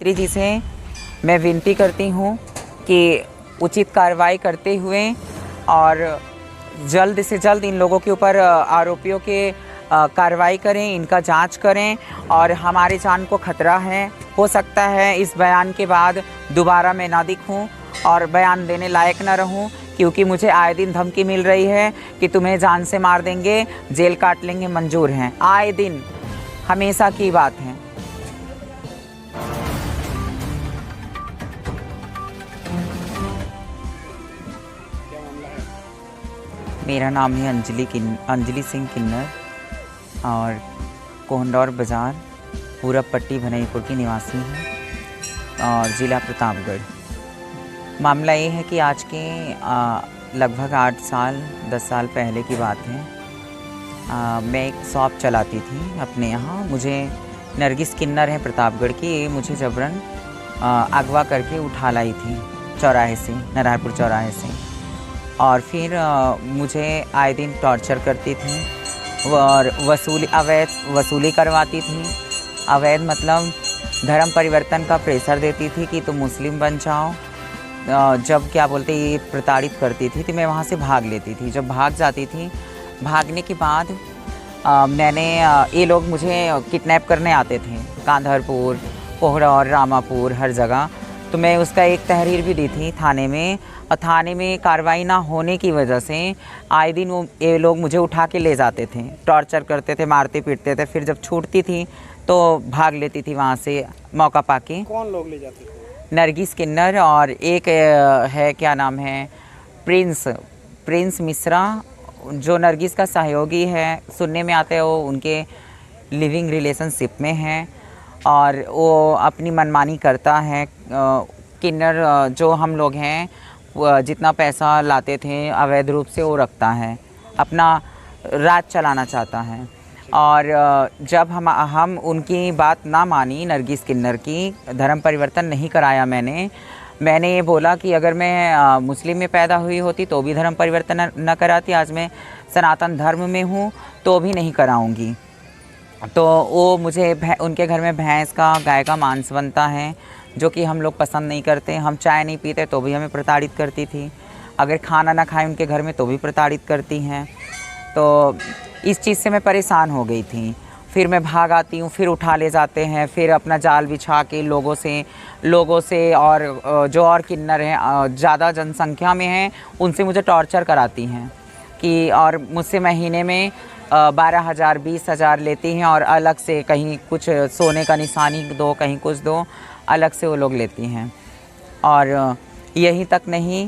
मंत्री जी से मैं विनती करती हूँ कि उचित कार्रवाई करते हुए और जल्द से जल्द इन लोगों के ऊपर आरोपियों के कार्रवाई करें, इनका जांच करें और हमारे जान को खतरा है। हो सकता है इस बयान के बाद दोबारा मैं ना दिखूं और बयान देने लायक ना रहूं, क्योंकि मुझे आए दिन धमकी मिल रही है कि तुम्हें जान से मार देंगे, जेल काट लेंगे, मंजूर हैं। आए दिन, हमेशा की बात है। मेरा नाम है अंजलि सिंह किन्नर और कोहंडौर बाज़ार, पूरब पट्टी भनईपुर की निवासी हूँ और ज़िला प्रतापगढ़। मामला ये है कि आज के लगभग 10 साल पहले की बात है। मैं एक शॉप चलाती थी अपने यहाँ। मुझे नरगिस किन्नर है प्रतापगढ़ की, ये मुझे जबरन अगवा करके उठा लाई थी चौराहे से, नारायणपुर चौराहे से, और फिर मुझे आए दिन टॉर्चर करती थी और अवैध वसूली करवाती थी। अवैध मतलब धर्म परिवर्तन का प्रेशर देती थी कि तुम मुस्लिम बन जाओ। जब क्या बोलते ये प्रताड़ित करती थी तो मैं वहाँ से भाग लेती थी। जब भाग जाती थी, भागने के बाद ये लोग मुझे किडनैप करने आते थे, कांधरपुर, कोहरौर, रामापुर, हर जगह। तो मैं उसका एक तहरीर भी दी थी थाने में, और थाने में कार्रवाई ना होने की वजह से आए दिन ये लोग मुझे उठा के ले जाते थे, टॉर्चर करते थे, मारते पीटते थे। फिर जब छूटती थी तो भाग लेती थी वहाँ से मौका पाके। कौन लोग ले जाते थे? नरगिस किन्नर और एक है, क्या नाम है, प्रिंस मिश्रा, जो नरगिस का सहयोगी है। सुनने में आता है वो उनके लिविंग रिलेशनशिप में है और वो अपनी मनमानी करता है। किन्नर जो हम लोग हैं, जितना पैसा लाते थे अवैध रूप से वो रखता है, अपना राज चलाना चाहता है। और जब हम उनकी बात ना मानी, नरगिस किन्नर की, धर्म परिवर्तन नहीं कराया मैंने ये बोला कि अगर मैं मुस्लिम में पैदा हुई होती तो भी धर्म परिवर्तन न कराती, आज मैं सनातन धर्म में हूँ तो भी नहीं कराऊंगी। तो वो मुझे उनके घर में भैंस का, गाय का मांस बनता है, जो कि हम लोग पसंद नहीं करते। हम चाय नहीं पीते तो भी हमें प्रताड़ित करती थी। अगर खाना ना खाएं उनके घर में तो भी प्रताड़ित करती हैं। तो इस चीज़ से मैं परेशान हो गई थी। फिर मैं भाग आती हूँ, फिर उठा ले जाते हैं, फिर अपना जाल बिछा के लोगों से और जो और किन्नर हैं, ज़्यादा जनसंख्या में हैं, उनसे मुझे टॉर्चर कराती हैं कि, और मुझसे महीने में 12,000 20,000 लेती हैं, और अलग से कहीं कुछ सोने का निशानी दो, कहीं कुछ दो, अलग से वो लोग लेती हैं। और यही तक नहीं,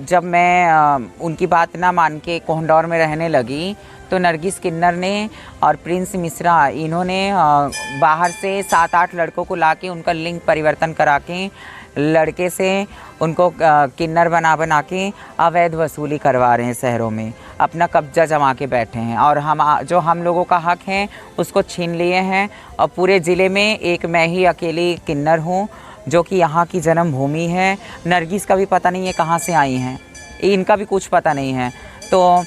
जब मैं उनकी बात ना मान के कोहंडौर में रहने लगी तो नरगिस किन्नर ने और प्रिंस मिश्रा, इन्होंने बाहर से 7-8 लड़कों को लाके उनका लिंग परिवर्तन करा के, लड़के से उनको किन्नर बना के अवैध वसूली करवा रहे हैं। शहरों में अपना कब्जा जमा के बैठे हैं और हम लोगों का हक है उसको छीन लिए हैं। और पूरे ज़िले में एक मैं ही अकेली किन्नर हूँ जो कि यहाँ की जन्मभूमि है। नरगिस का भी पता नहीं है कहाँ से आई हैं, इनका भी कुछ पता नहीं है। तो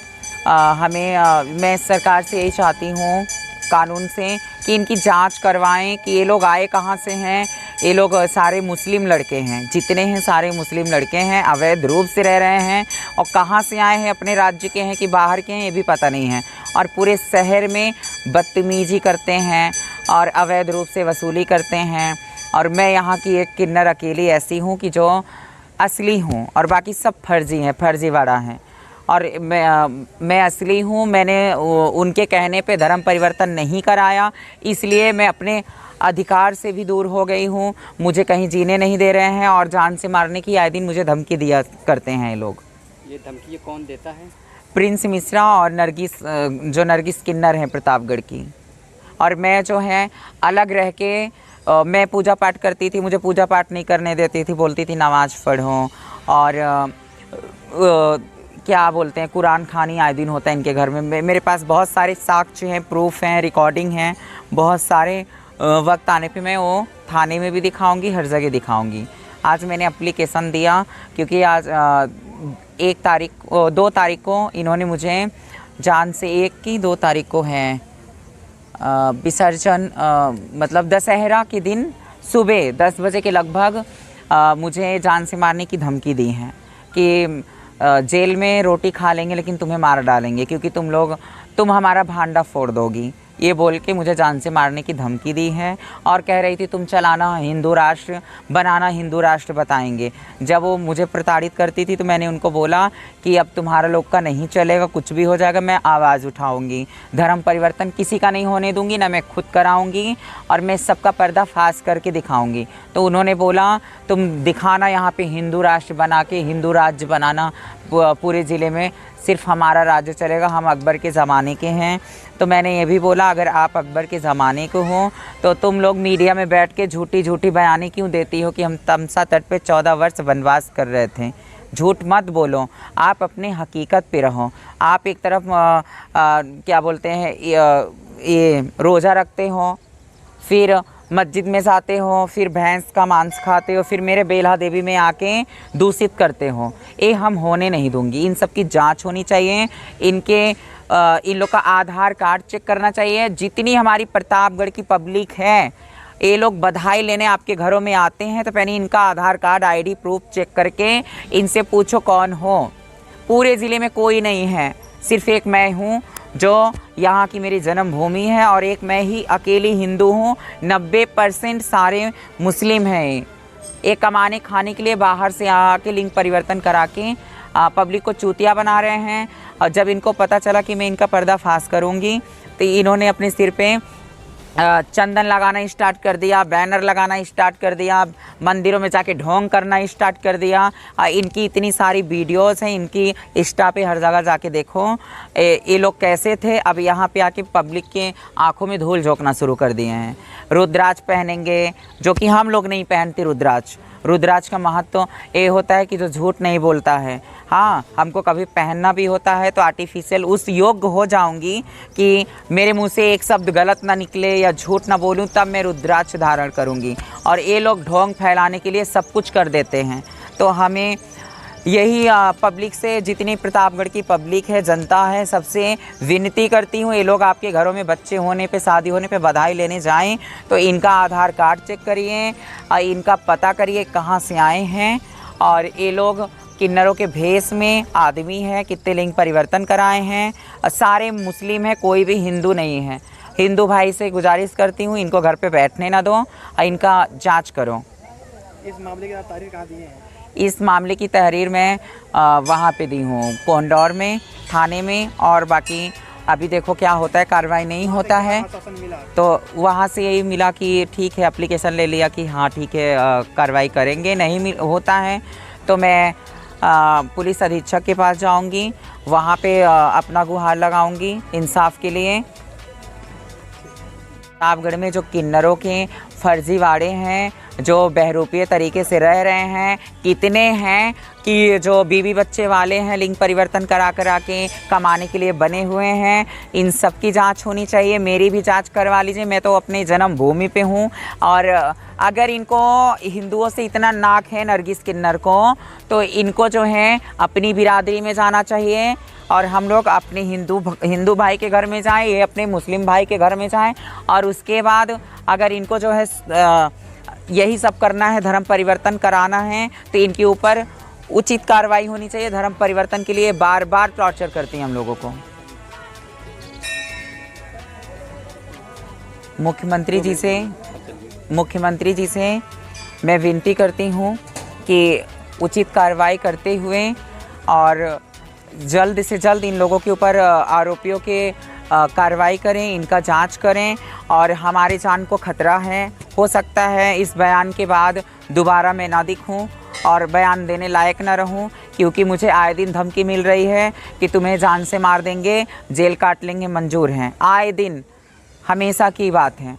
मैं सरकार से यही चाहती हूँ, कानून से, कि इनकी जांच करवाएं कि ये लोग आए कहाँ से हैं। ये लोग सारे मुस्लिम लड़के हैं, जितने हैं सारे मुस्लिम लड़के हैं, अवैध रूप से रह रहे हैं, और कहाँ से आए हैं, अपने राज्य के हैं कि बाहर के हैं, ये भी पता नहीं है। और पूरे शहर में बदतमीजी करते हैं और अवैध रूप से वसूली करते हैं। और मैं यहाँ की एक किन्नर अकेली ऐसी हूँ कि जो असली हूँ, और बाकी सब फर्जी हैं, फर्जीवाड़ा हैं। और मैं असली हूँ। मैंने उनके कहने पे धर्म परिवर्तन नहीं कराया, इसलिए मैं अपने अधिकार से भी दूर हो गई हूँ। मुझे कहीं जीने नहीं दे रहे हैं और जान से मारने की आए दिन मुझे धमकी दिया करते हैं ये लोग। ये धमकी कौन देता है? प्रिंस मिश्रा और नरगिस किन्नर हैं प्रतापगढ़ की। और मैं जो है अलग रह के, मैं पूजा पाठ करती थी, मुझे पूजा पाठ नहीं करने देती थी, बोलती थी नमाज पढ़ो, और क्या बोलते हैं, कुरान खानी आए दिन होता है इनके घर में। मेरे पास बहुत सारे साक्ष्य हैं, प्रूफ हैं, रिकॉर्डिंग हैं, बहुत सारे। वक्त आने पे मैं वो थाने में भी दिखाऊंगी, हर जगह दिखाऊंगी। आज मैंने एप्लीकेशन दिया क्योंकि आज 2 तारीख को इन्होंने मुझे जान से, 2 तारीख को है विसर्जन, मतलब दशहरा के दिन सुबह 10 बजे के लगभग मुझे जान से मारने की धमकी दी है कि जेल में रोटी खा लेंगे लेकिन तुम्हें मार डालेंगे, क्योंकि तुम हमारा भांडा फोड़ दोगी, ये बोल के मुझे जान से मारने की धमकी दी है। और कह रही थी तुम चलाना हिंदू राष्ट्र, बनाना हिंदू राष्ट्र बताएंगे। जब वो मुझे प्रताड़ित करती थी तो मैंने उनको बोला कि अब तुम्हारा लोग का नहीं चलेगा, कुछ भी हो जाएगा, मैं आवाज़ उठाऊंगी, धर्म परिवर्तन किसी का नहीं होने दूंगी, ना मैं खुद कराऊंगी, और मैं सबका पर्दाफाश करके दिखाऊंगी। तो उन्होंने बोला तुम दिखाना यहाँ पे हिंदू राष्ट्र बना के, हिंदू राज्य बनाना पूरे ज़िले में, सिर्फ हमारा राज्य चलेगा, हम अकबर के ज़माने के हैं। तो मैंने ये भी बोला अगर आप अकबर के ज़माने को हो तो तुम लोग मीडिया में बैठ के झूठी झूठी बयानी क्यों देती हो कि हम तमसा तट पे 14 वर्ष वनवास कर रहे थे। झूठ मत बोलो, आप अपने हकीकत पे रहो। आप एक तरफ क्या बोलते हैं ये रोज़ा रखते हो, फिर मस्जिद में जाते हो, फिर भैंस का मांस खाते हो, फिर मेरे बेल्हा देवी में आके दूषित करते हो। ये हम होने नहीं दूंगी। इन सब की जांच होनी चाहिए। इन लोग का आधार कार्ड चेक करना चाहिए। जितनी हमारी प्रतापगढ़ की पब्लिक है, ये लोग बधाई लेने आपके घरों में आते हैं तो पहले इनका आधार कार्ड ID प्रूफ चेक करके इनसे पूछो कौन हो। पूरे ज़िले में कोई नहीं है, सिर्फ एक मैं हूँ जो यहाँ की मेरी जन्मभूमि है, और एक मैं ही अकेली हिंदू हूँ। 90% सारे मुस्लिम हैं। ये कमाने खाने के लिए बाहर से आके लिंग परिवर्तन करा के पब्लिक को चूतिया बना रहे हैं। और जब इनको पता चला कि मैं इनका पर्दाफाश करूँगी तो इन्होंने अपने सिर पे चंदन लगाना स्टार्ट कर दिया, बैनर लगाना स्टार्ट कर दिया, मंदिरों में जाके ढोंग करना स्टार्ट कर दिया। इनकी इतनी सारी वीडियोस हैं, इनकी इंस्टा पे हर जगह जाके देखो ये लोग कैसे थे। अब यहाँ पे आके पब्लिक के आंखों में धूल झोंकना शुरू कर दिए हैं। रुद्राक्ष पहनेंगे, जो कि हम लोग नहीं पहनते रुद्राक्ष। रुद्राक्ष का महत्व ये होता है कि जो झूठ नहीं बोलता है। हाँ, हमको कभी पहनना भी होता है तो आर्टिफिशियल उस योग्य हो जाऊंगी कि मेरे मुंह से एक शब्द गलत ना निकले या झूठ ना बोलूं, तब मैं रुद्राक्ष धारण करूंगी। और ये लोग ढोंग फैलाने के लिए सब कुछ कर देते हैं। तो हमें यही पब्लिक से, जितनी प्रतापगढ़ की पब्लिक है, जनता है, सबसे विनती करती हूँ, ये लोग आपके घरों में बच्चे होने पे, शादी होने पे बधाई लेने जाएं तो इनका आधार कार्ड चेक करिए, इनका पता करिए कहाँ से आए हैं। और ये लोग किन्नरों के भेष में आदमी है, कितने लिंग परिवर्तन कराए हैं, सारे मुस्लिम हैं, कोई भी हिंदू नहीं है। हिंदू भाई से गुजारिश करती हूँ इनको घर पे बैठने ना दो और इनका जांच करो। इस मामले की आप तहरीर कहाँ दिए हैं? इस मामले की तहरीर मैं वहाँ पे दी हूँ, कोंडौर में, थाने में। और बाकी अभी देखो क्या होता है, कार्रवाई नहीं होता है तो वहाँ से यही मिला कि ठीक है, एप्लीकेशन ले लिया कि हाँ ठीक है कार्रवाई करेंगे। नहीं होता है तो मैं पुलिस अधीक्षक के पास जाऊँगी, वहाँ पे अपना गुहार लगाऊँगी इंसाफ के लिए। प्रतापगढ़ में जो किन्नरों के फर्जीवाड़े हैं, जो बहरूपीय तरीके से रह रहे हैं, कितने हैं कि जो बीवी बच्चे वाले हैं, लिंग परिवर्तन करा के कमाने के लिए बने हुए हैं। इन सब की जांच होनी चाहिए। मेरी भी जांच करवा लीजिए, मैं तो अपने जन्मभूमि पे हूँ। और अगर इनको हिंदुओं से इतना नाक है नरगिस किन्नर को, तो इनको जो है अपनी बिरादरी में जाना चाहिए और हम लोग अपने हिंदू भाई के घर में जाएं, ये अपने मुस्लिम भाई के घर में जाएं। और उसके बाद अगर इनको जो है यही सब करना है, धर्म परिवर्तन कराना है, तो इनके ऊपर उचित कार्रवाई होनी चाहिए। धर्म परिवर्तन के लिए बार बार टॉर्चर करती हैं हम लोगों को। मुख्यमंत्री जी से मैं विनती करती हूँ कि उचित कार्रवाई करते हुए और जल्द से जल्द इन लोगों के ऊपर आरोपियों के कार्रवाई करें, इनका जांच करें। और हमारे जान को खतरा है, हो सकता है इस बयान के बाद दोबारा मैं ना दिखूं और बयान देने लायक ना रहूं, क्योंकि मुझे आए दिन धमकी मिल रही है कि तुम्हें जान से मार देंगे, जेल काट लेंगे, मंजूर हैं। आए दिन हमेशा की बात है।